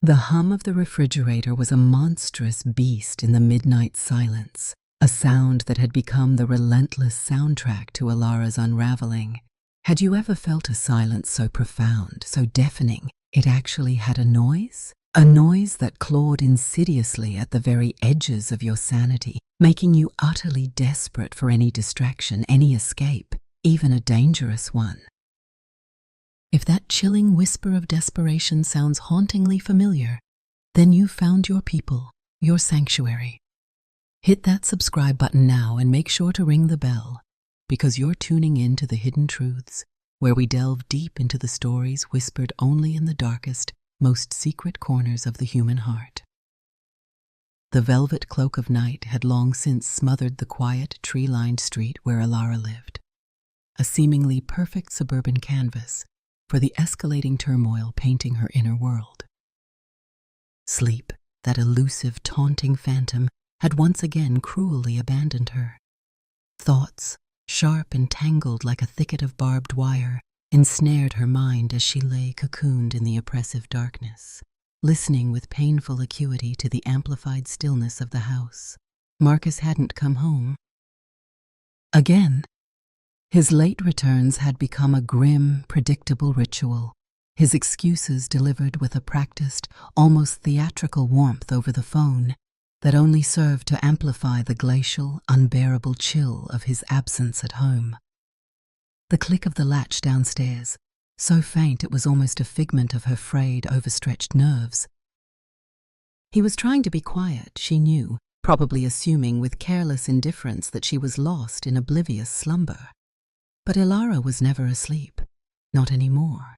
The hum of the refrigerator was a monstrous beast in the midnight silence, a sound that had become the relentless soundtrack to Alara's unraveling. Had you ever felt a silence so profound, so deafening, it actually had a noise? A noise that clawed insidiously at the very edges of your sanity, making you utterly desperate for any distraction, any escape, even a dangerous one. If that chilling whisper of desperation sounds hauntingly familiar, then you've found your people, your sanctuary. Hit that subscribe button now and make sure to ring the bell, because you're tuning in to the Hidden Truths, where we delve deep into the stories whispered only in the darkest, most secret corners of the human heart. The velvet cloak of night had long since smothered the quiet, tree-lined street where Alara lived, a seemingly perfect suburban canvas for the escalating turmoil painting her inner world. Sleep, that elusive, taunting phantom, had once again cruelly abandoned her. Thoughts, sharp and tangled like a thicket of barbed wire, ensnared her mind as she lay cocooned in the oppressive darkness, listening with painful acuity to the amplified stillness of the house. Marcus hadn't come home. Again. His late returns had become a grim, predictable ritual, his excuses delivered with a practiced, almost theatrical warmth over the phone that only served to amplify the glacial, unbearable chill of his absence at home. The click of the latch downstairs, so faint it was almost a figment of her frayed, overstretched nerves. He was trying to be quiet, she knew, probably assuming with careless indifference that she was lost in oblivious slumber. But Alara was never asleep, not anymore.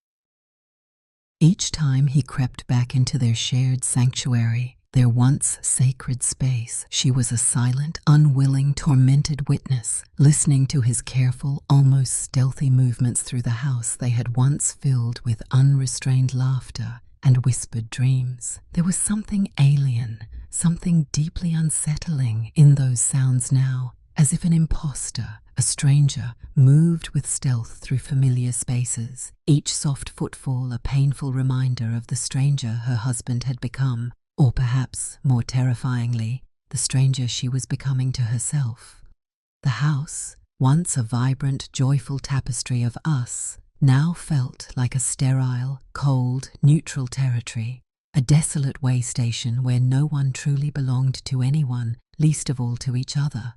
Each time he crept back into their shared sanctuary, their once sacred space, she was a silent, unwilling, tormented witness, listening to his careful, almost stealthy movements through the house they had once filled with unrestrained laughter and whispered dreams. There was something alien, something deeply unsettling in those sounds now, as if an imposter, a stranger, moved with stealth through familiar spaces, each soft footfall a painful reminder of the stranger her husband had become, or perhaps, more terrifyingly, the stranger she was becoming to herself. The house, once a vibrant, joyful tapestry of us, now felt like a sterile, cold, neutral territory, a desolate way station where no one truly belonged to anyone, least of all to each other.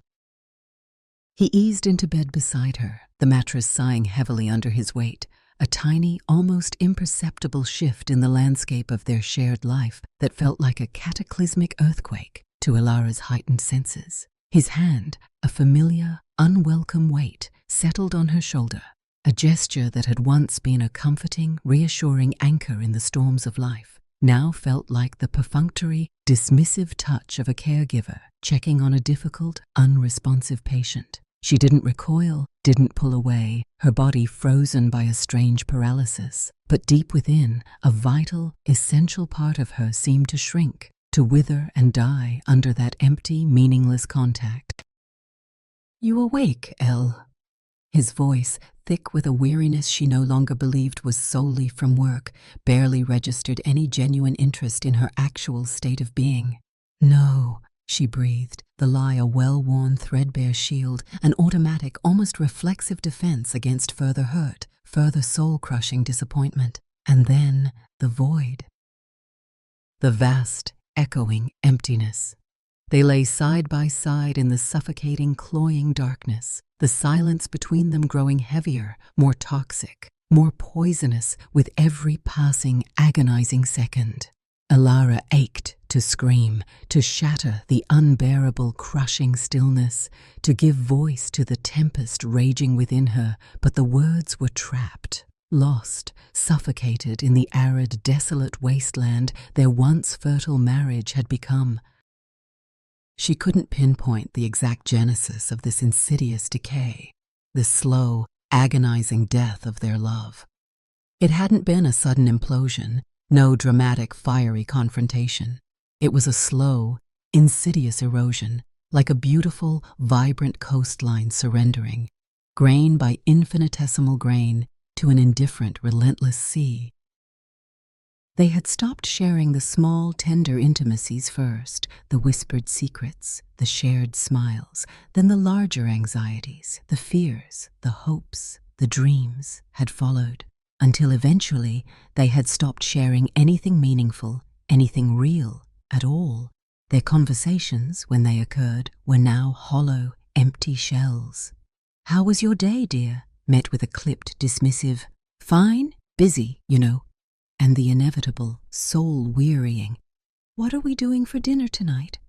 He eased into bed beside her, the mattress sighing heavily under his weight, a tiny, almost imperceptible shift in the landscape of their shared life that felt like a cataclysmic earthquake to Alara's heightened senses. His hand, a familiar, unwelcome weight, settled on her shoulder, a gesture that had once been a comforting, reassuring anchor in the storms of life, now felt like the perfunctory, dismissive touch of a caregiver checking on a difficult, unresponsive patient. She didn't recoil, didn't pull away, her body frozen by a strange paralysis, but deep within, a vital, essential part of her seemed to shrink, to wither and die under that empty, meaningless contact. "You awake, Elle?" His voice, thick with a weariness she no longer believed was solely from work, barely registered any genuine interest in her actual state of being. "No," she breathed, the lie a well-worn, threadbare shield, an automatic, almost reflexive defense against further hurt, further soul-crushing disappointment. And then the void. The vast, echoing emptiness. They lay side by side in the suffocating, cloying darkness, the silence between them growing heavier, more toxic, more poisonous with every passing, agonizing second. Alara ached to scream, to shatter the unbearable, crushing stillness, to give voice to the tempest raging within her, but the words were trapped, lost, suffocated in the arid, desolate wasteland their once fertile marriage had become. She couldn't pinpoint the exact genesis of this insidious decay, this slow, agonizing death of their love. It hadn't been a sudden implosion, no dramatic, fiery confrontation. It was a slow, insidious erosion, like a beautiful, vibrant coastline surrendering, grain by infinitesimal grain, to an indifferent, relentless sea. They had stopped sharing the small, tender intimacies first, the whispered secrets, the shared smiles, then the larger anxieties, the fears, the hopes, the dreams had followed, until eventually they had stopped sharing anything meaningful, anything real, at all. Their conversations, when they occurred, were now hollow, empty shells. "How was your day, dear?" met with a clipped, dismissive, "Fine, busy, you know," and the inevitable, soul-wearying, "What are we doing for dinner tonight?"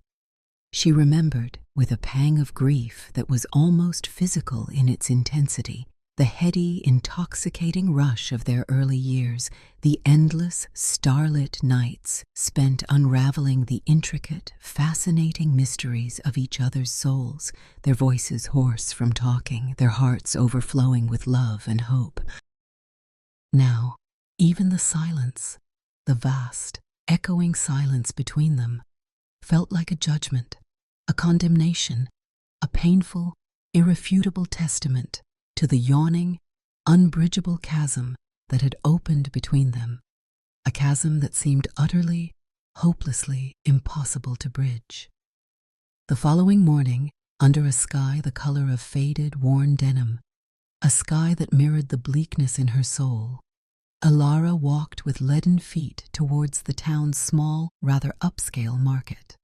She remembered, with a pang of grief that was almost physical in its intensity, the heady, intoxicating rush of their early years, the endless, starlit nights spent unraveling the intricate, fascinating mysteries of each other's souls, their voices hoarse from talking, their hearts overflowing with love and hope. Now, even the silence, the vast, echoing silence between them, felt like a judgment, a condemnation, a painful, irrefutable testament to the yawning, unbridgeable chasm that had opened between them, a chasm that seemed utterly, hopelessly impossible to bridge. The following morning, under a sky the color of faded, worn denim, a sky that mirrored the bleakness in her soul, Alara walked with leaden feet towards the town's small, rather upscale market.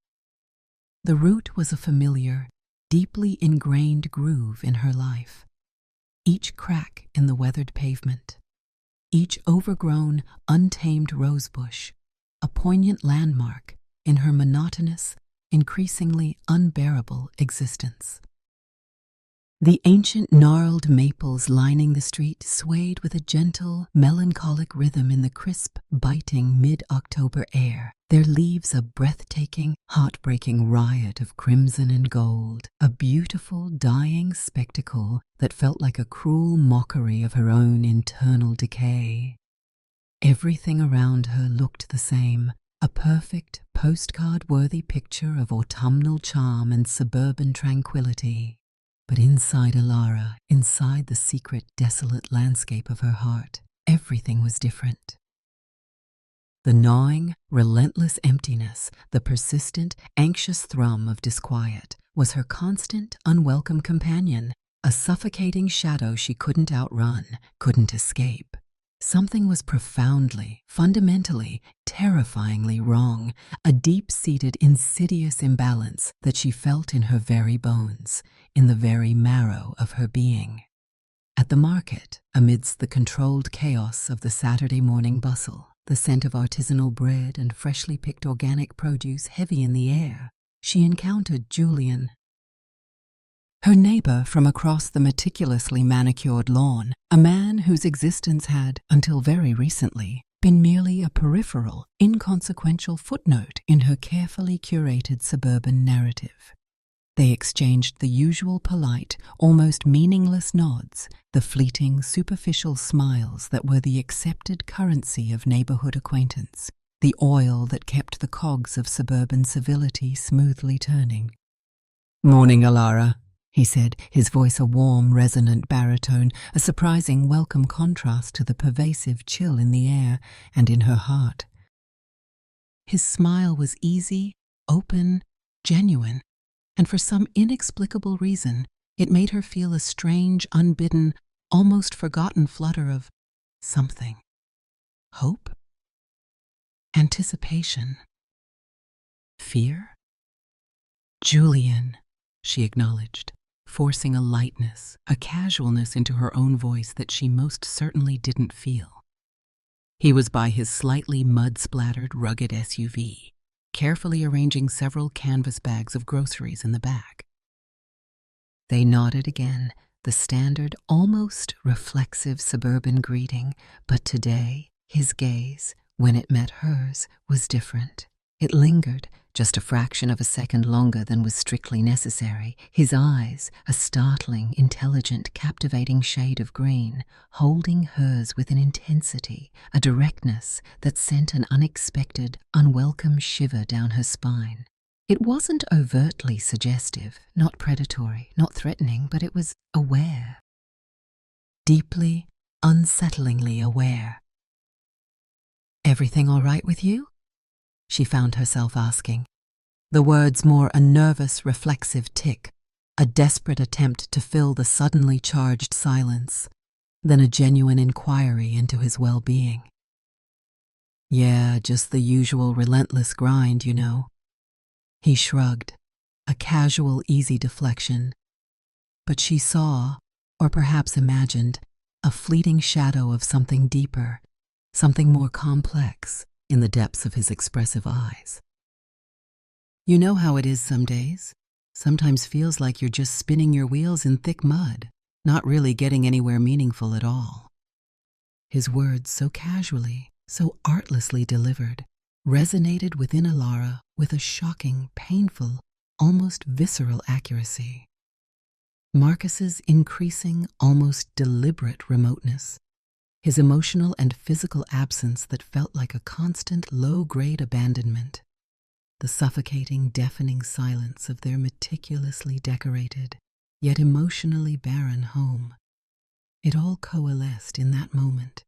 The route was a familiar, deeply ingrained groove in her life. Each crack in the weathered pavement, each overgrown, untamed rosebush, a poignant landmark in her monotonous, increasingly unbearable existence. The ancient gnarled maples lining the street swayed with a gentle, melancholic rhythm in the crisp, biting mid-October air, their leaves a breathtaking, heartbreaking riot of crimson and gold, a beautiful, dying spectacle that felt like a cruel mockery of her own internal decay. Everything around her looked the same, a perfect, postcard-worthy picture of autumnal charm and suburban tranquility. But inside Alara, inside the secret, desolate landscape of her heart, everything was different. The gnawing, relentless emptiness, the persistent, anxious thrum of disquiet, was her constant, unwelcome companion, a suffocating shadow she couldn't outrun, couldn't escape. Something was profoundly, fundamentally, terrifyingly wrong, a deep-seated, insidious imbalance that she felt in her very bones, in the very marrow of her being. At the market, amidst the controlled chaos of the Saturday morning bustle, the scent of artisanal bread and freshly picked organic produce heavy in the air, she encountered Julian. Her neighbor from across the meticulously manicured lawn, a man whose existence had, until very recently, been merely a peripheral, inconsequential footnote in her carefully curated suburban narrative. They exchanged the usual polite, almost meaningless nods, the fleeting, superficial smiles that were the accepted currency of neighborhood acquaintance, the oil that kept the cogs of suburban civility smoothly turning. "Morning, Alara," he said, his voice a warm, resonant baritone, a surprising, welcome contrast to the pervasive chill in the air and in her heart. His smile was easy, open, genuine, and for some inexplicable reason, it made her feel a strange, unbidden, almost forgotten flutter of something. Hope? Anticipation? Fear? "Julian," she acknowledged, forcing a lightness, a casualness into her own voice that she most certainly didn't feel. He was by his slightly mud-splattered, rugged SUV, carefully arranging several canvas bags of groceries in the back. They nodded again, the standard, almost reflexive suburban greeting, but today, his gaze, when it met hers, was different. It lingered, just a fraction of a second longer than was strictly necessary, his eyes, a startling, intelligent, captivating shade of green, holding hers with an intensity, a directness that sent an unexpected, unwelcome shiver down her spine. It wasn't overtly suggestive, not predatory, not threatening, but it was aware. Deeply, unsettlingly aware. "Everything all right with you?" she found herself asking. The words more a nervous, reflexive tick, a desperate attempt to fill the suddenly charged silence, than a genuine inquiry into his well-being. "Yeah, just the usual relentless grind, you know." He shrugged, a casual, easy deflection. But she saw, or perhaps imagined, a fleeting shadow of something deeper, something more complex, in the depths of his expressive eyes. "You know how it is some days. Sometimes feels like you're just spinning your wheels in thick mud, not really getting anywhere meaningful at all." His words, so casually, so artlessly delivered, resonated within Alara with a shocking, painful, almost visceral accuracy. Marcus's increasing, almost deliberate remoteness, his emotional and physical absence that felt like a constant low-grade abandonment, the suffocating, deafening silence of their meticulously decorated, yet emotionally barren home. It all coalesced in that moment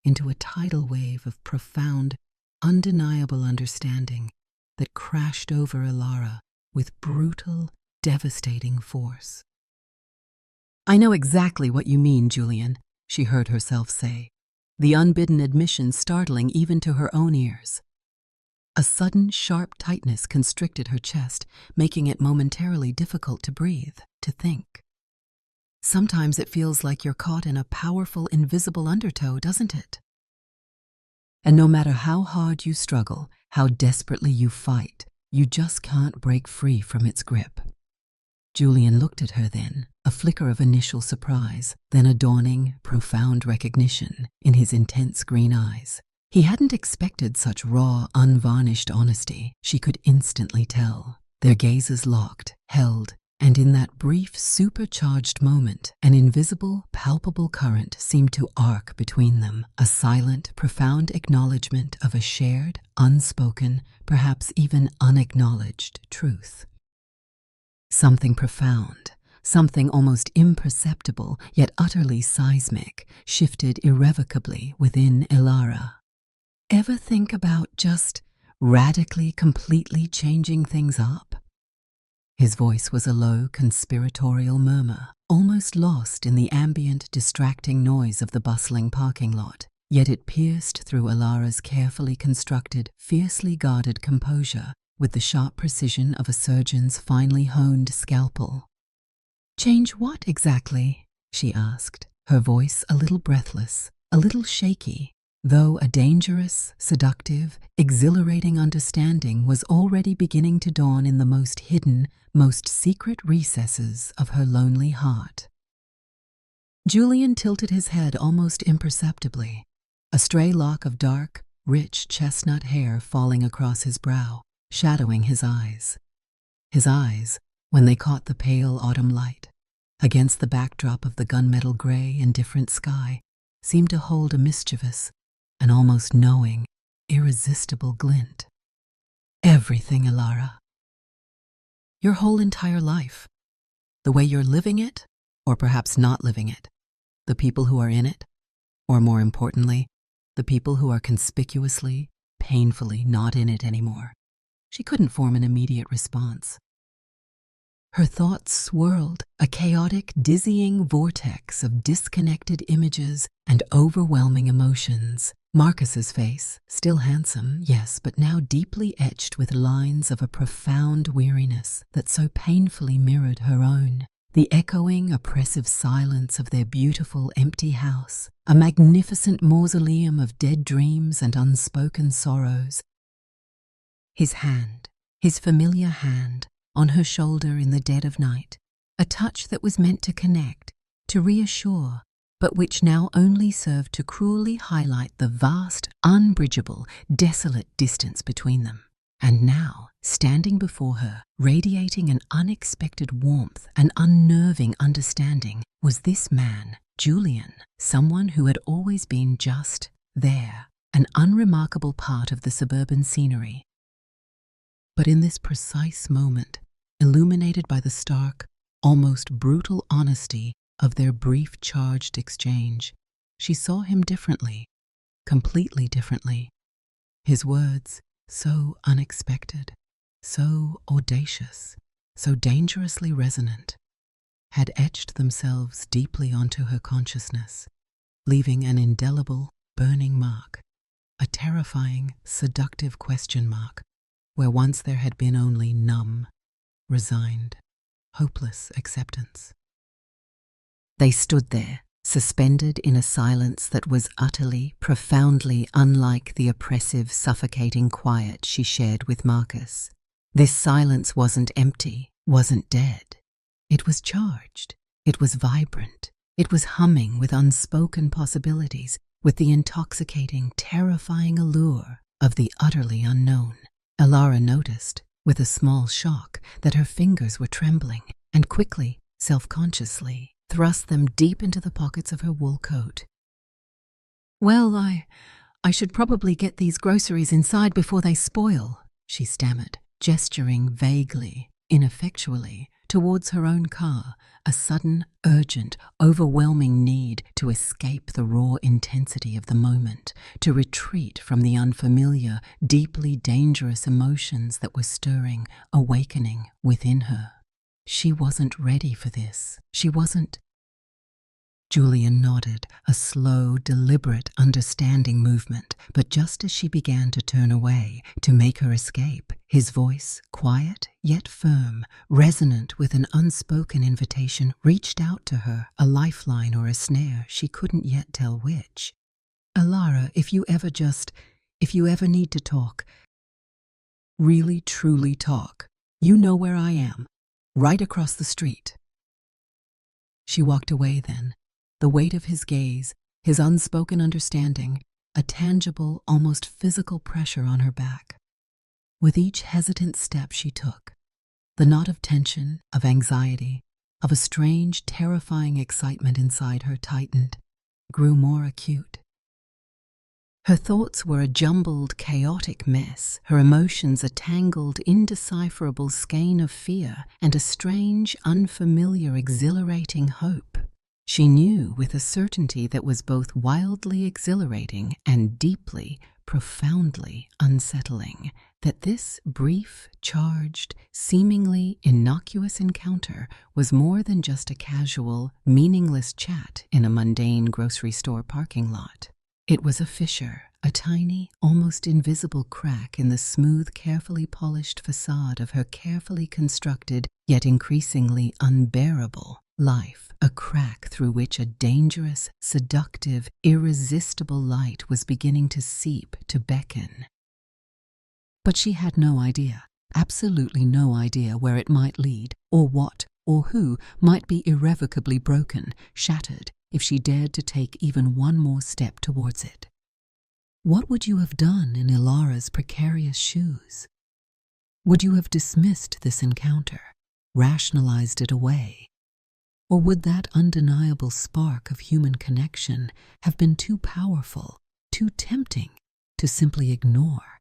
into a tidal wave of profound, undeniable understanding that crashed over Alara with brutal, devastating force. "I know exactly what you mean, Julian," she heard herself say, the unbidden admission startling even to her own ears. A sudden, sharp tightness constricted her chest, making it momentarily difficult to breathe, to think. "Sometimes it feels like you're caught in a powerful, invisible undertow, doesn't it? And no matter how hard you struggle, how desperately you fight, you just can't break free from its grip." Julian looked at her then, a flicker of initial surprise, then a dawning, profound recognition in his intense green eyes. He hadn't expected such raw, unvarnished honesty, she could instantly tell. Their gazes locked, held, and in that brief, supercharged moment, an invisible, palpable current seemed to arc between them, a silent, profound acknowledgement of a shared, unspoken, perhaps even unacknowledged truth. Something profound, something almost imperceptible, yet utterly seismic, shifted irrevocably within Alara. Ever think about just radically, completely changing things up? His voice was a low, conspiratorial murmur, almost lost in the ambient, distracting noise of the bustling parking lot, yet it pierced through Alara's carefully constructed, fiercely guarded composure with the sharp precision of a surgeon's finely honed scalpel. "Change what exactly?" she asked, her voice a little breathless, a little shaky, though a dangerous, seductive, exhilarating understanding was already beginning to dawn in the most hidden, most secret recesses of her lonely heart. Julian tilted his head almost imperceptibly, a stray lock of dark, rich chestnut hair falling across his brow, shadowing his eyes. His eyes, when they caught the pale autumn light, against the backdrop of the gunmetal gray, indifferent sky, seemed to hold a mischievous, an almost knowing, irresistible glint. "Everything, Alara. Your whole entire life. The way you're living it, or perhaps not living it. The people who are in it, or more importantly, the people who are conspicuously, painfully not in it anymore." She couldn't form an immediate response. Her thoughts swirled, a chaotic, dizzying vortex of disconnected images and overwhelming emotions. Marcus's face, still handsome, yes, but now deeply etched with lines of a profound weariness that so painfully mirrored her own. The echoing, oppressive silence of their beautiful, empty house, a magnificent mausoleum of dead dreams and unspoken sorrows. His hand, his familiar hand, on her shoulder in the dead of night, a touch that was meant to connect, to reassure, but which now only served to cruelly highlight the vast, unbridgeable, desolate distance between them. And now, standing before her, radiating an unexpected warmth, an unnerving understanding, was this man, Julian, someone who had always been just there, an unremarkable part of the suburban scenery. But in this precise moment, illuminated by the stark, almost brutal honesty of their brief charged exchange, she saw him differently, completely differently, His words, so unexpected, so audacious, so dangerously resonant, had etched themselves deeply onto her consciousness, leaving an indelible, burning mark, a terrifying, seductive question mark, where once there had been only numb, resigned, hopeless acceptance. They stood there, suspended in a silence that was utterly, profoundly unlike the oppressive, suffocating quiet she shared with Marcus. This silence wasn't empty, wasn't dead. It was charged. It was vibrant. It was humming with unspoken possibilities, with the intoxicating, terrifying allure of the utterly unknown. Alara noticed, with a small shock, that her fingers were trembling, and quickly, self-consciously, thrust them deep into the pockets of her wool coat. "Well, I should probably get these groceries inside before they spoil," she stammered, gesturing vaguely, ineffectually, towards her own car, a sudden, urgent, overwhelming need to escape the raw intensity of the moment, to retreat from the unfamiliar, deeply dangerous emotions that were stirring, awakening within her. She wasn't ready for this. She wasn't. Julian nodded, a slow, deliberate, understanding movement, but just as she began to turn away, to make her escape, his voice, quiet yet firm, resonant with an unspoken invitation, reached out to her, a lifeline or a snare, she couldn't yet tell which. "Alara, if you ever need to talk, really, truly talk, you know where I am, right across the street." She walked away then, the weight of his gaze, his unspoken understanding, a tangible, almost physical pressure on her back. With each hesitant step she took, the knot of tension, of anxiety, of a strange, terrifying excitement inside her tightened, grew more acute. Her thoughts were a jumbled, chaotic mess, her emotions a tangled, indecipherable skein of fear and a strange, unfamiliar, exhilarating hope. She knew with a certainty that was both wildly exhilarating and deeply, profoundly unsettling, that this brief, charged, seemingly innocuous encounter was more than just a casual, meaningless chat in a mundane grocery store parking lot. It was a fissure, a tiny, almost invisible crack in the smooth, carefully polished facade of her carefully constructed, yet increasingly unbearable life, a crack through which a dangerous, seductive, irresistible light was beginning to seep, to beckon. But she had no idea, absolutely no idea where it might lead, or what or who might be irrevocably broken, shattered, if she dared to take even one more step towards it. What would you have done in Ilara's precarious shoes? Would you have dismissed this encounter, rationalized it away? Or would that undeniable spark of human connection have been too powerful, too tempting to simply ignore?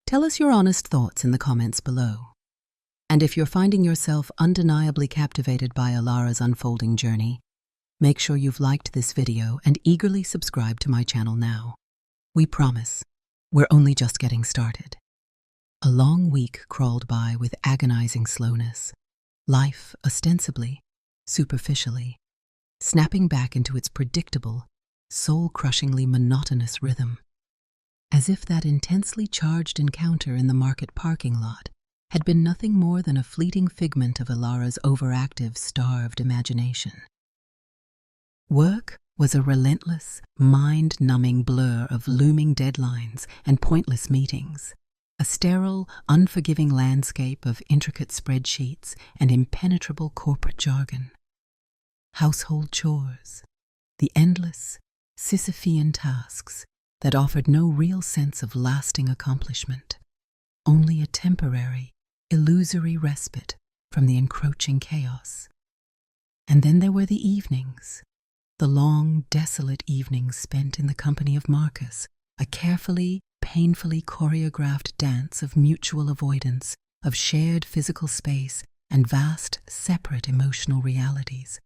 Tell us your honest thoughts in the comments below. And if you're finding yourself undeniably captivated by Ilara's unfolding journey, make sure you've liked this video and eagerly subscribe to my channel now. We promise, we're only just getting started. A long week crawled by with agonizing slowness. Life, ostensibly, superficially, snapping back into its predictable, soul-crushingly monotonous rhythm. As if that intensely charged encounter in the market parking lot had been nothing more than a fleeting figment of Ilara's overactive, starved imagination. Work was a relentless, mind-numbing blur of looming deadlines and pointless meetings, a sterile, unforgiving landscape of intricate spreadsheets and impenetrable corporate jargon. Household chores, the endless, Sisyphean tasks that offered no real sense of lasting accomplishment, only a temporary, illusory respite from the encroaching chaos. And then there were the evenings, the long, desolate evenings spent in the company of Marcus, a carefully, painfully choreographed dance of mutual avoidance, of shared physical space and vast, separate emotional realities.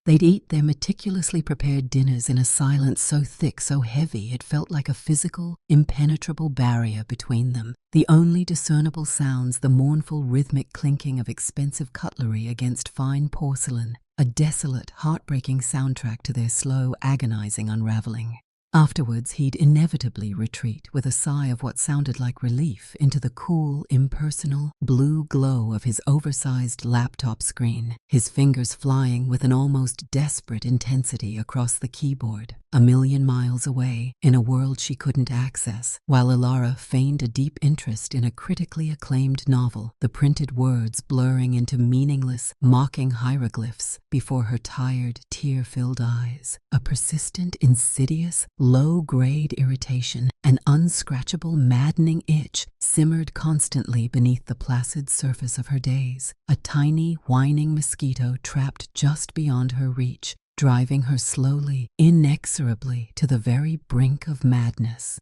They'd eat their meticulously prepared dinners in a silence so thick, so heavy, it felt like a physical, impenetrable barrier between them. The only discernible sounds the mournful rhythmic clinking of expensive cutlery against fine porcelain, a desolate, heartbreaking soundtrack to their slow, agonizing unraveling. Afterwards, he'd inevitably retreat with a sigh of what sounded like relief into the cool, impersonal, blue glow of his oversized laptop screen, his fingers flying with an almost desperate intensity across the keyboard, a million miles away, in a world she couldn't access, while Alara feigned a deep interest in a critically acclaimed novel, the printed words blurring into meaningless, mocking hieroglyphs before her tired, tear-filled eyes. A persistent, insidious, low-grade irritation, an unscratchable, maddening itch simmered constantly beneath the placid surface of her daze, a tiny, whining mosquito trapped just beyond her reach, driving her slowly, inexorably to the very brink of madness.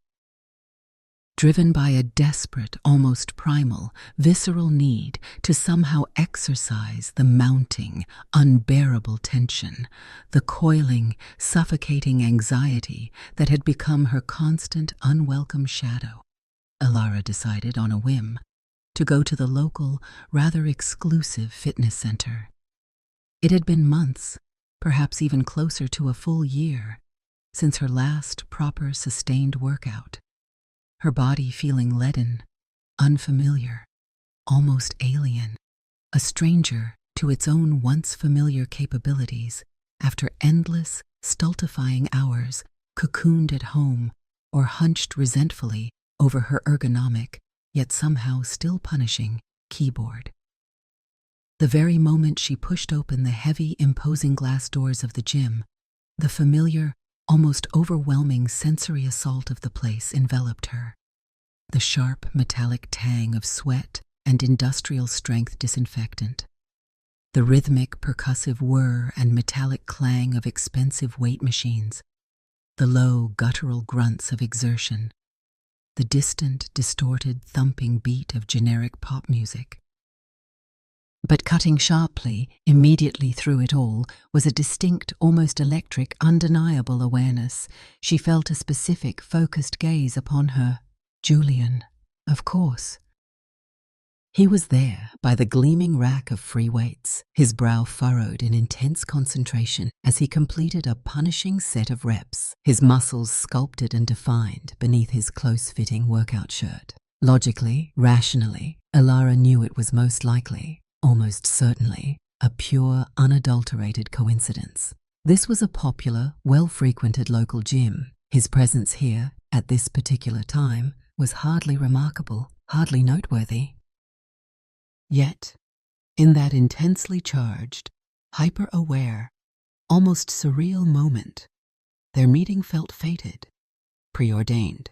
Driven by a desperate, almost primal, visceral need to somehow exorcise the mounting, unbearable tension, the coiling, suffocating anxiety that had become her constant, unwelcome shadow, Alara decided on a whim to go to the local, rather exclusive fitness center. It had been months, perhaps even closer to a full year, since her last proper sustained workout. Her body feeling leaden, unfamiliar, almost alien, a stranger to its own once familiar capabilities after endless, stultifying hours cocooned at home or hunched resentfully over her ergonomic, yet somehow still punishing, keyboard. The very moment she pushed open the heavy, imposing glass doors of the gym, the familiar, almost overwhelming sensory assault of the place enveloped her. The sharp, metallic tang of sweat and industrial strength disinfectant. The rhythmic, percussive whir and metallic clang of expensive weight machines. The low, guttural grunts of exertion. The distant, distorted, thumping beat of generic pop music. But cutting sharply, immediately through it all, was a distinct, almost electric, undeniable awareness. She felt a specific, focused gaze upon her. Julian, of course. He was there by the gleaming rack of free weights, his brow furrowed in intense concentration as he completed a punishing set of reps, his muscles sculpted and defined beneath his close-fitting workout shirt. Logically, rationally, Alara knew it was most likely, almost certainly, a pure, unadulterated coincidence. This was a popular, well-frequented local gym. His presence here, at this particular time, was hardly remarkable, hardly noteworthy. Yet, in that intensely charged, hyper-aware, almost surreal moment, their meeting felt fated, preordained.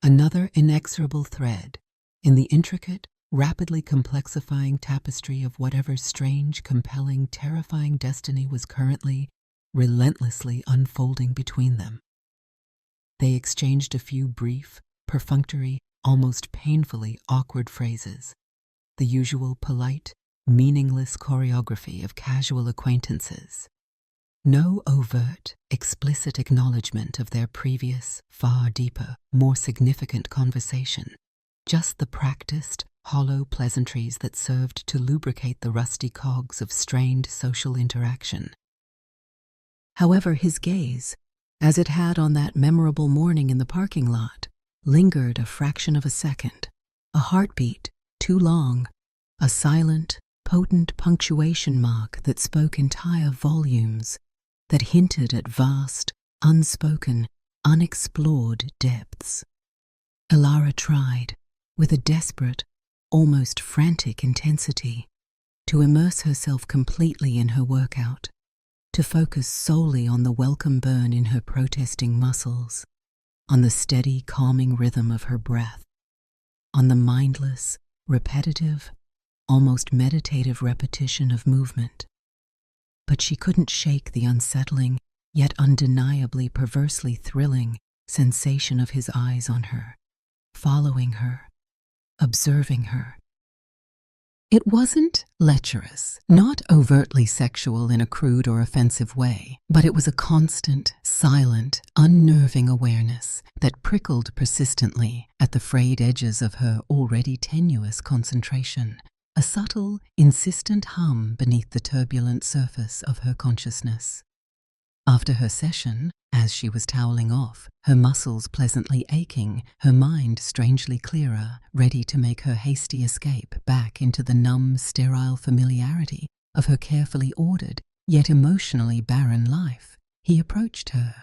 Another inexorable thread in the intricate, rapidly complexifying tapestry of whatever strange, compelling, terrifying destiny was currently, relentlessly unfolding between them. They exchanged a few brief, perfunctory, almost painfully awkward phrases, the usual polite, meaningless choreography of casual acquaintances. No overt, explicit acknowledgement of their previous, far deeper, more significant conversation, just the practiced, hollow pleasantries that served to lubricate the rusty cogs of strained social interaction. However, his gaze, as it had on that memorable morning in the parking lot, lingered a fraction of a second, a heartbeat too long, a silent, potent punctuation mark that spoke entire volumes, that hinted at vast, unspoken, unexplored depths. Alara tried, with a desperate, almost frantic intensity, to immerse herself completely in her workout, to focus solely on the welcome burn in her protesting muscles, on the steady, calming rhythm of her breath, on the mindless, repetitive, almost meditative repetition of movement. But she couldn't shake the unsettling, yet undeniably perversely thrilling sensation of his eyes on her, following her, observing her. It wasn't lecherous, not overtly sexual in a crude or offensive way, but it was a constant, silent, unnerving awareness that prickled persistently at the frayed edges of her already tenuous concentration, a subtle, insistent hum beneath the turbulent surface of her consciousness. After her session, as she was toweling off, her muscles pleasantly aching, her mind strangely clearer, ready to make her hasty escape back into the numb, sterile familiarity of her carefully ordered, yet emotionally barren life, he approached her.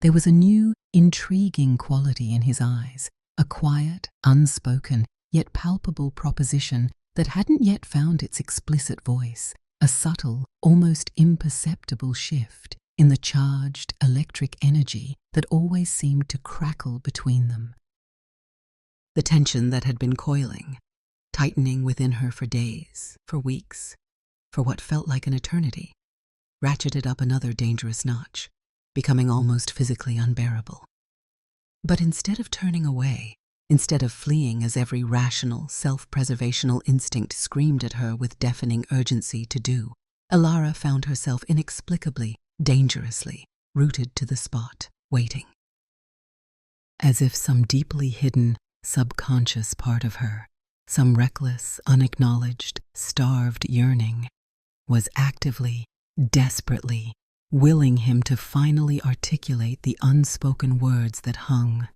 There was a new, intriguing quality in his eyes, a quiet, unspoken, yet palpable proposition that hadn't yet found its explicit voice, a subtle, almost imperceptible shift in the charged, electric energy that always seemed to crackle between them. The tension that had been coiling, tightening within her for days, for weeks, for what felt like an eternity, ratcheted up another dangerous notch, becoming almost physically unbearable. But instead of turning away, instead of fleeing as every rational, self-preservational instinct screamed at her with deafening urgency to do, Alara found herself inexplicably, dangerously rooted to the spot, waiting. As if some deeply hidden, subconscious part of her, some reckless, unacknowledged, starved yearning, was actively, desperately, willing him to finally articulate the unspoken words that hung,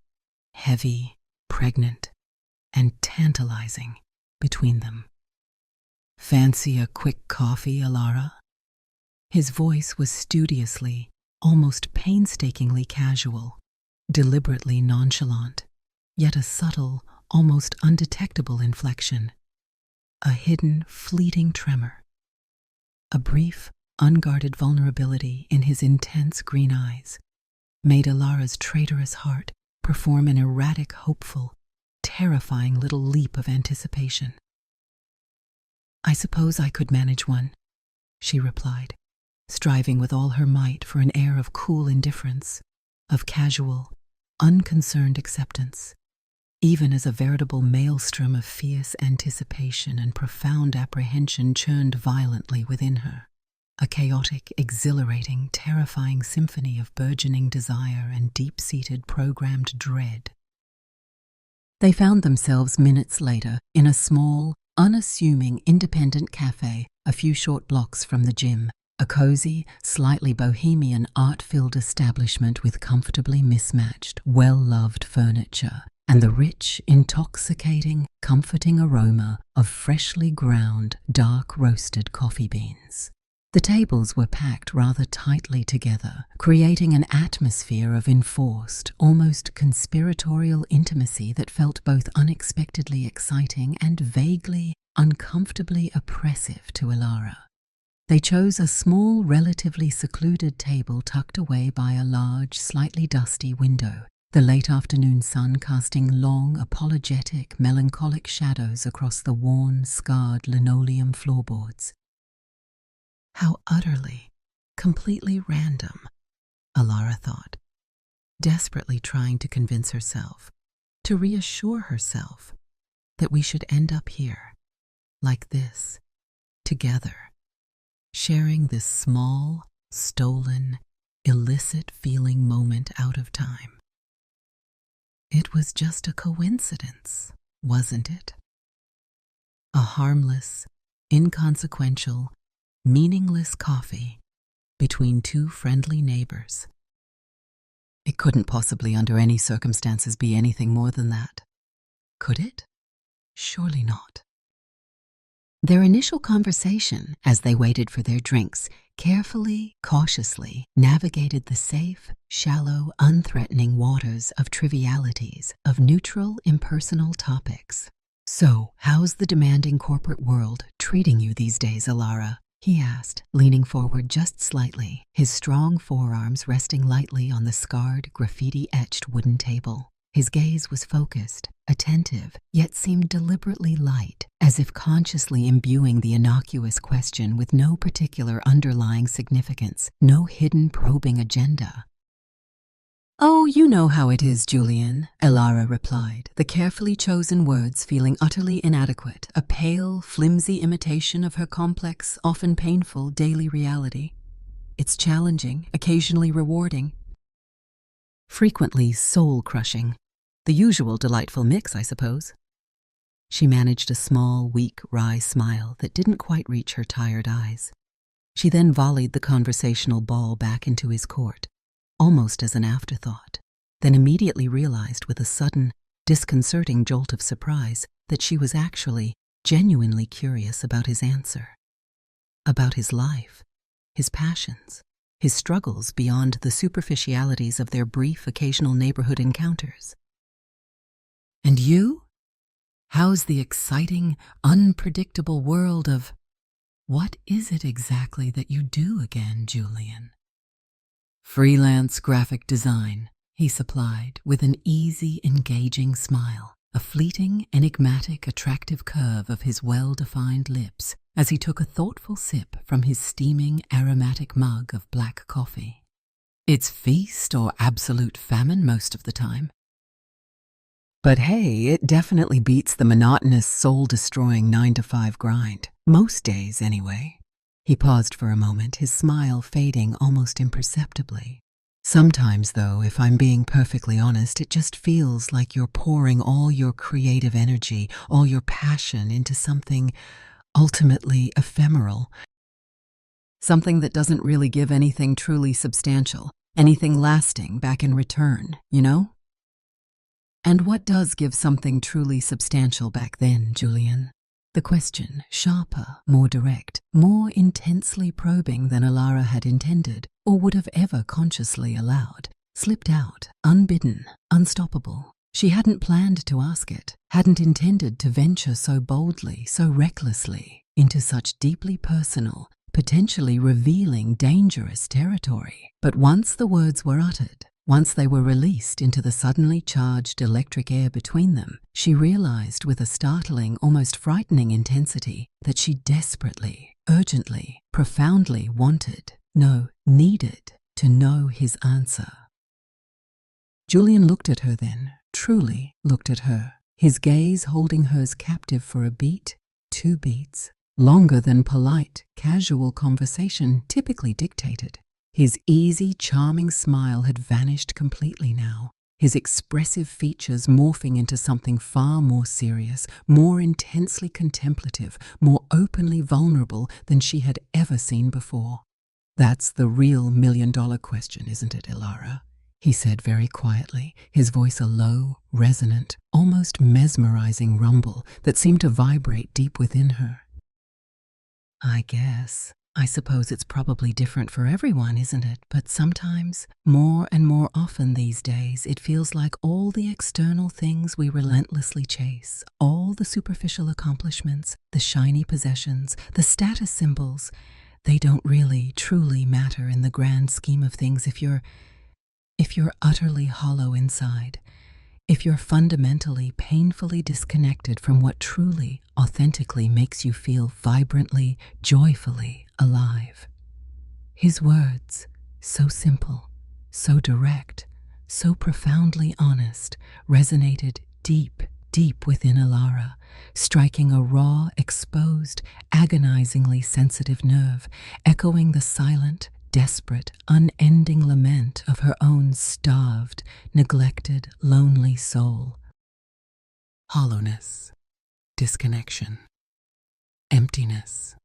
heavy, pregnant, and tantalizing, between them. "Fancy a quick coffee, Alara?" His voice was studiously, almost painstakingly casual, deliberately nonchalant, yet a subtle, almost undetectable inflection, a hidden, fleeting tremor, a brief, unguarded vulnerability in his intense green eyes, made Alara's traitorous heart perform an erratic, hopeful, terrifying little leap of anticipation. "I suppose I could manage one," she replied, striving with all her might for an air of cool indifference, of casual, unconcerned acceptance, even as a veritable maelstrom of fierce anticipation and profound apprehension churned violently within her, a chaotic, exhilarating, terrifying symphony of burgeoning desire and deep-seated programmed dread. They found themselves minutes later in a small, unassuming independent café a few short blocks from the gym, a cozy, slightly bohemian, art-filled establishment with comfortably mismatched, well-loved furniture and the rich, intoxicating, comforting aroma of freshly ground, dark-roasted coffee beans. The tables were packed rather tightly together, creating an atmosphere of enforced, almost conspiratorial intimacy that felt both unexpectedly exciting and vaguely, uncomfortably oppressive to Alara. They chose a small, relatively secluded table tucked away by a large, slightly dusty window, the late afternoon sun casting long, apologetic, melancholic shadows across the worn, scarred linoleum floorboards. How utterly, completely random, Alara thought, desperately trying to convince herself, to reassure herself, that we should end up here, like this, together, sharing this small, stolen, illicit-feeling moment out of time. It was just a coincidence, wasn't it? A harmless, inconsequential, meaningless coffee between two friendly neighbors. It couldn't possibly under any circumstances be anything more than that. Could it? Surely not. Their initial conversation, as they waited for their drinks, carefully, cautiously navigated the safe, shallow, unthreatening waters of trivialities, of neutral, impersonal topics. "So, how's the demanding corporate world treating you these days, Alara?" he asked, leaning forward just slightly, his strong forearms resting lightly on the scarred, graffiti-etched wooden table. His gaze was focused, attentive, yet seemed deliberately light, as if consciously imbuing the innocuous question with no particular underlying significance, no hidden probing agenda. "Oh, you know how it is, Julian," Elara replied, the carefully chosen words feeling utterly inadequate, a pale, flimsy imitation of her complex, often painful daily reality. "It's challenging, occasionally rewarding, frequently soul-crushing. The usual delightful mix, I suppose." She managed a small, weak, wry smile that didn't quite reach her tired eyes. She then volleyed the conversational ball back into his court, almost as an afterthought, then immediately realized with a sudden, disconcerting jolt of surprise that she was actually genuinely curious about his answer, about his life, his passions, his struggles beyond the superficialities of their brief, occasional neighborhood encounters. "And you? How's the exciting, unpredictable world of... What is it exactly that you do again, Julian?" "Freelance graphic design," he supplied with an easy, engaging smile, a fleeting, enigmatic, attractive curve of his well-defined lips as he took a thoughtful sip from his steaming, aromatic mug of black coffee. "It's feast or absolute famine most of the time. But hey, it definitely beats the monotonous, soul-destroying 9-to-5 grind. Most days, anyway." He paused for a moment, his smile fading almost imperceptibly. "Sometimes, though, if I'm being perfectly honest, it just feels like you're pouring all your creative energy, all your passion into something ultimately ephemeral. Something that doesn't really give anything truly substantial, anything lasting back in return, you know?" "And what does give something truly substantial back then, Julian?" The question, sharper, more direct, more intensely probing than Elara had intended, or would have ever consciously allowed, slipped out, unbidden, unstoppable. She hadn't planned to ask it, hadn't intended to venture so boldly, so recklessly, into such deeply personal, potentially revealing, dangerous territory. But once the words were uttered, once they were released into the suddenly charged electric air between them, she realized with a startling, almost frightening intensity that she desperately, urgently, profoundly wanted, no, needed to know his answer. Julian looked at her then, truly looked at her, his gaze holding hers captive for a beat, 2 beats, longer than polite, casual conversation typically dictated. His easy, charming smile had vanished completely now, his expressive features morphing into something far more serious, more intensely contemplative, more openly vulnerable than she had ever seen before. "That's the real million-dollar question, isn't it, Elara?" he said very quietly, his voice a low, resonant, almost mesmerizing rumble that seemed to vibrate deep within her. I suppose it's probably different for everyone, isn't it? But sometimes, more and more often these days, it feels like all the external things we relentlessly chase, all the superficial accomplishments, the shiny possessions, the status symbols, they don't really, truly matter in the grand scheme of things if you're utterly hollow inside, if you're fundamentally, painfully disconnected from what truly, authentically makes you feel vibrantly, joyfully alive. His words, so simple, so direct, so profoundly honest, resonated deep, deep within Elara, striking a raw, exposed, agonizingly sensitive nerve, echoing the silent, desperate, unending lament of her own starved, neglected, lonely soul. Hollowness, disconnection, emptiness.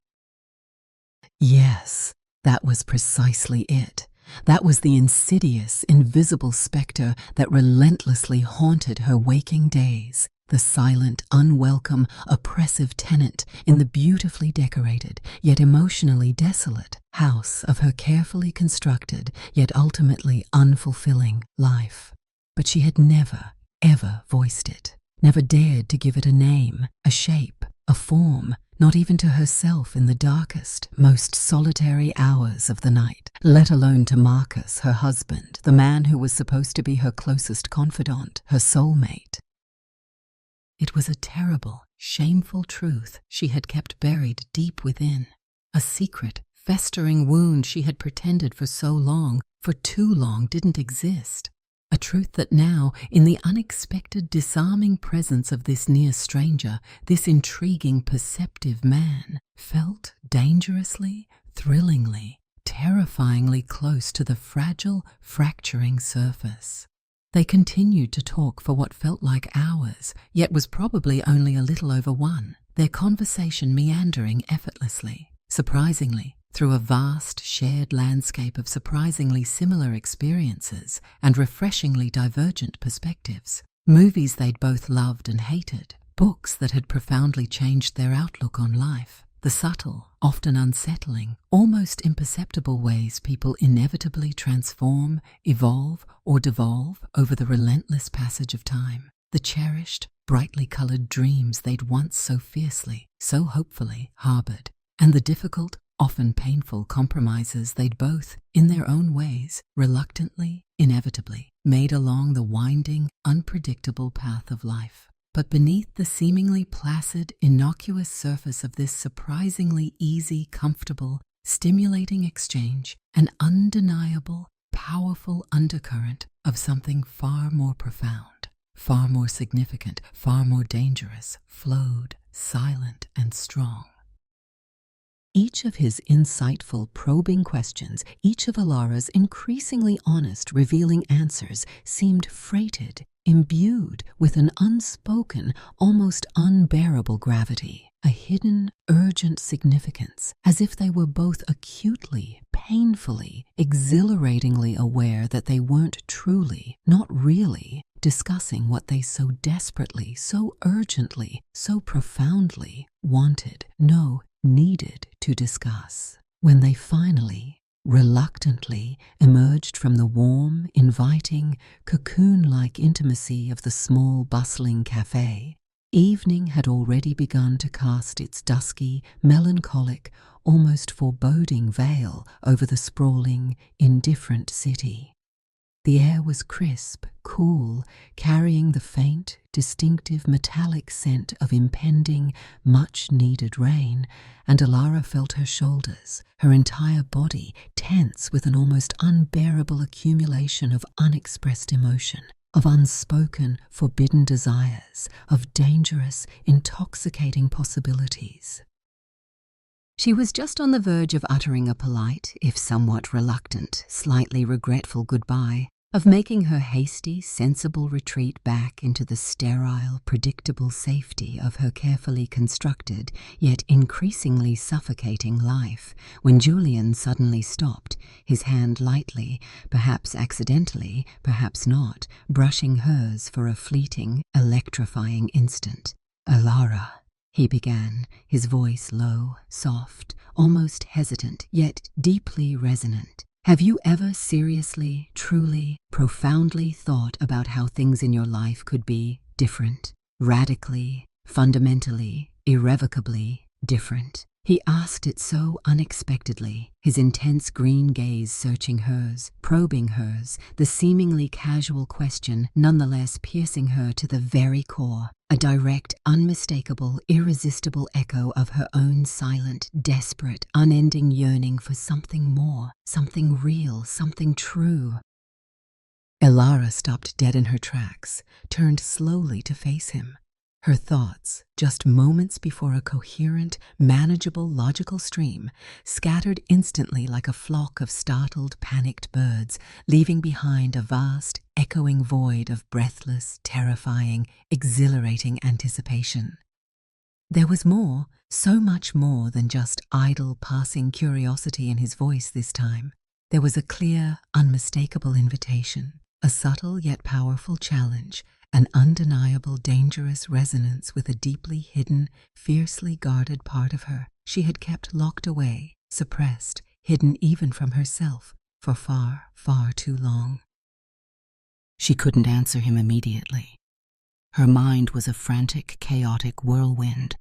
Yes, that was precisely it. That was the insidious, invisible specter that relentlessly haunted her waking days, the silent, unwelcome, oppressive tenant in the beautifully decorated, yet emotionally desolate house of her carefully constructed, yet ultimately unfulfilling life. But she had never, ever voiced it, never dared to give it a name, a shape, a form, not even to herself in the darkest, most solitary hours of the night, let alone to Marcus, her husband, the man who was supposed to be her closest confidant, her soulmate. It was a terrible, shameful truth she had kept buried deep within, a secret, festering wound she had pretended for so long, for too long, didn't exist, A truth that now, in the unexpected, disarming presence of this near stranger, this intriguing, perceptive man, felt dangerously, thrillingly, terrifyingly close to the fragile, fracturing surface. They continued to talk for what felt like hours, yet was probably only a little over one, their conversation meandering effortlessly, surprisingly, through a vast, shared landscape of surprisingly similar experiences and refreshingly divergent perspectives. Movies they'd both loved and hated, books that had profoundly changed their outlook on life, the subtle, often unsettling, almost imperceptible ways people inevitably transform, evolve, or devolve over the relentless passage of time, the cherished, brightly colored dreams they'd once so fiercely, so hopefully harbored, and the difficult, often painful compromises they'd both, in their own ways, reluctantly, inevitably, made along the winding, unpredictable path of life. But beneath the seemingly placid, innocuous surface of this surprisingly easy, comfortable, stimulating exchange, an undeniable, powerful undercurrent of something far more profound, far more significant, far more dangerous, flowed, silent and strong. Each of his insightful, probing questions, each of Alara's increasingly honest, revealing answers seemed freighted, imbued with an unspoken, almost unbearable gravity, a hidden, urgent significance, as if they were both acutely, painfully, exhilaratingly aware that they weren't truly, not really, discussing what they so desperately, so urgently, so profoundly wanted, no, needed to discuss. When they finally, reluctantly, emerged from the warm, inviting, cocoon-like intimacy of the small, bustling café, evening had already begun to cast its dusky, melancholic, almost foreboding veil over the sprawling, indifferent city. The air was crisp, cool, carrying the faint, distinctive metallic scent of impending, much-needed rain, and Alara felt her shoulders, her entire body, tense with an almost unbearable accumulation of unexpressed emotion, of unspoken, forbidden desires, of dangerous, intoxicating possibilities. She was just on the verge of uttering a polite, if somewhat reluctant, slightly regretful goodbye, of making her hasty, sensible retreat back into the sterile, predictable safety of her carefully constructed, yet increasingly suffocating life, when Julian suddenly stopped, his hand lightly, perhaps accidentally, perhaps not, brushing hers for a fleeting, electrifying instant. "Alara," he began, his voice low, soft, almost hesitant, yet deeply resonant. "Have you ever seriously, truly, profoundly thought about how things in your life could be different? Radically, fundamentally, irrevocably different?" He asked it so unexpectedly, his intense green gaze searching hers, probing hers, the seemingly casual question nonetheless piercing her to the very core, a direct, unmistakable, irresistible echo of her own silent, desperate, unending yearning for something more, something real, something true. Alara stopped dead in her tracks, turned slowly to face him. Her thoughts, just moments before a coherent, manageable, logical stream, scattered instantly like a flock of startled, panicked birds, leaving behind a vast, echoing void of breathless, terrifying, exhilarating anticipation. There was more, so much more than just idle, passing curiosity in his voice this time. There was a clear, unmistakable invitation, a subtle yet powerful challenge, an undeniable, dangerous resonance with a deeply hidden, fiercely guarded part of her she had kept locked away, suppressed, hidden even from herself, for far, far too long. She couldn't answer him immediately. Her mind was a frantic, chaotic whirlwind,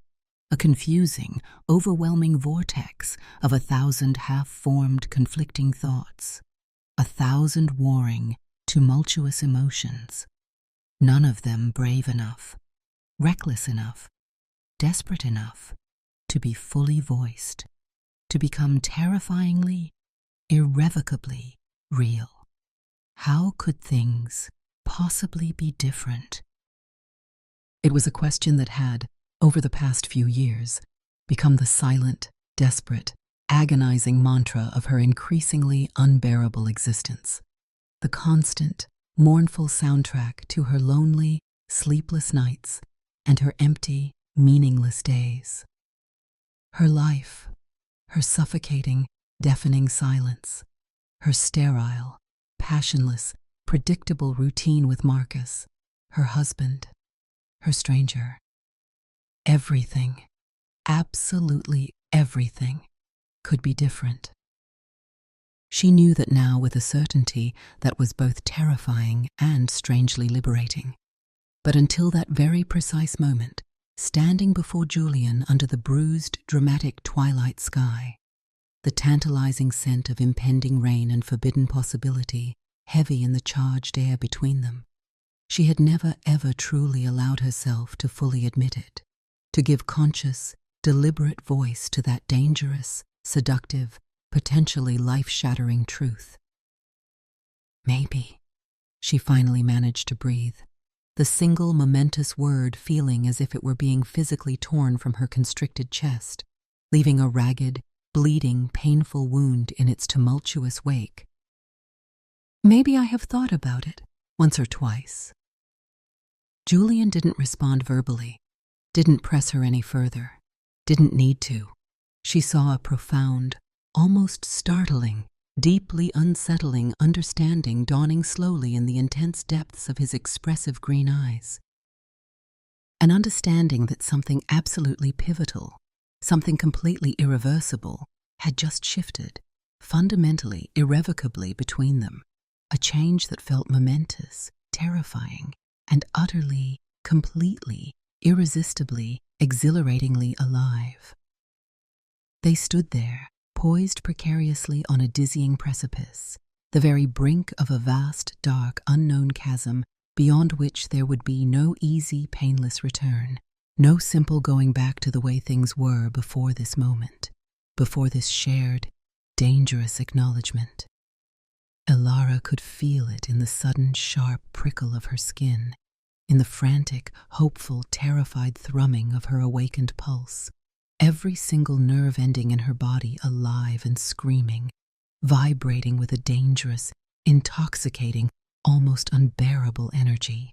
a confusing, overwhelming vortex of 1,000 half-formed, conflicting thoughts, 1,000 warring, tumultuous emotions. None of them brave enough, reckless enough, desperate enough to be fully voiced, to become terrifyingly, irrevocably real. How could things possibly be different? It was a question that had, over the past few years, become the silent, desperate, agonizing mantra of her increasingly unbearable existence. The constant, mournful soundtrack to her lonely, sleepless nights and her empty, meaningless days. Her life, her suffocating, deafening silence, her sterile, passionless, predictable routine with Marcus, her husband, her stranger. Everything, absolutely everything, could be different. She knew that now with a certainty that was both terrifying and strangely liberating. But until that very precise moment, standing before Julian under the bruised, dramatic twilight sky, the tantalizing scent of impending rain and forbidden possibility heavy in the charged air between them, she had never ever truly allowed herself to fully admit it, to give conscious, deliberate voice to that dangerous, seductive, potentially life-shattering truth. Maybe, she finally managed to breathe, the single momentous word feeling as if it were being physically torn from her constricted chest, leaving a ragged, bleeding, painful wound in its tumultuous wake. Maybe I have thought about it, once or twice. Julian didn't respond verbally, didn't press her any further, didn't need to. She saw a profound, almost startling, deeply unsettling understanding dawning slowly in the intense depths of his expressive green eyes. An understanding that something absolutely pivotal, something completely irreversible, had just shifted, fundamentally, irrevocably between them, a change that felt momentous, terrifying, and utterly, completely, irresistibly, exhilaratingly alive. They stood there, poised precariously on a dizzying precipice, the very brink of a vast, dark, unknown chasm beyond which there would be no easy, painless return, no simple going back to the way things were before this moment, before this shared, dangerous acknowledgement. Elara could feel it in the sudden, sharp prickle of her skin, in the frantic, hopeful, terrified thrumming of her awakened pulse. Every single nerve ending in her body alive and screaming, vibrating with a dangerous, intoxicating, almost unbearable energy.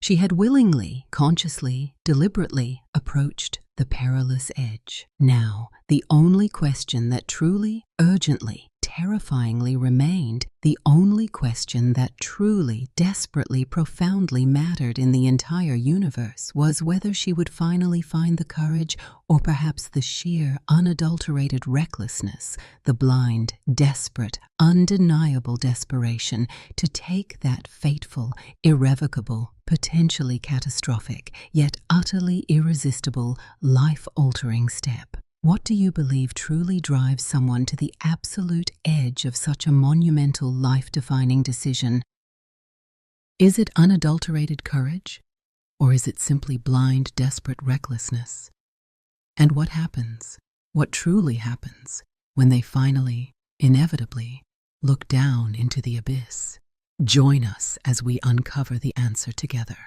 She had willingly, consciously, deliberately approached the perilous edge. Now, the only question that truly, urgently, terrifyingly remained, the only question that truly, desperately, profoundly mattered in the entire universe was whether she would finally find the courage or perhaps the sheer, unadulterated recklessness, the blind, desperate, undeniable desperation to take that fateful, irrevocable, potentially catastrophic, yet utterly irresistible, life-altering step. What do you believe truly drives someone to the absolute edge of such a monumental, life-defining decision? Is it unadulterated courage, or is it simply blind, desperate recklessness? And what happens, what truly happens, when they finally, inevitably, look down into the abyss? Join us as we uncover the answer together.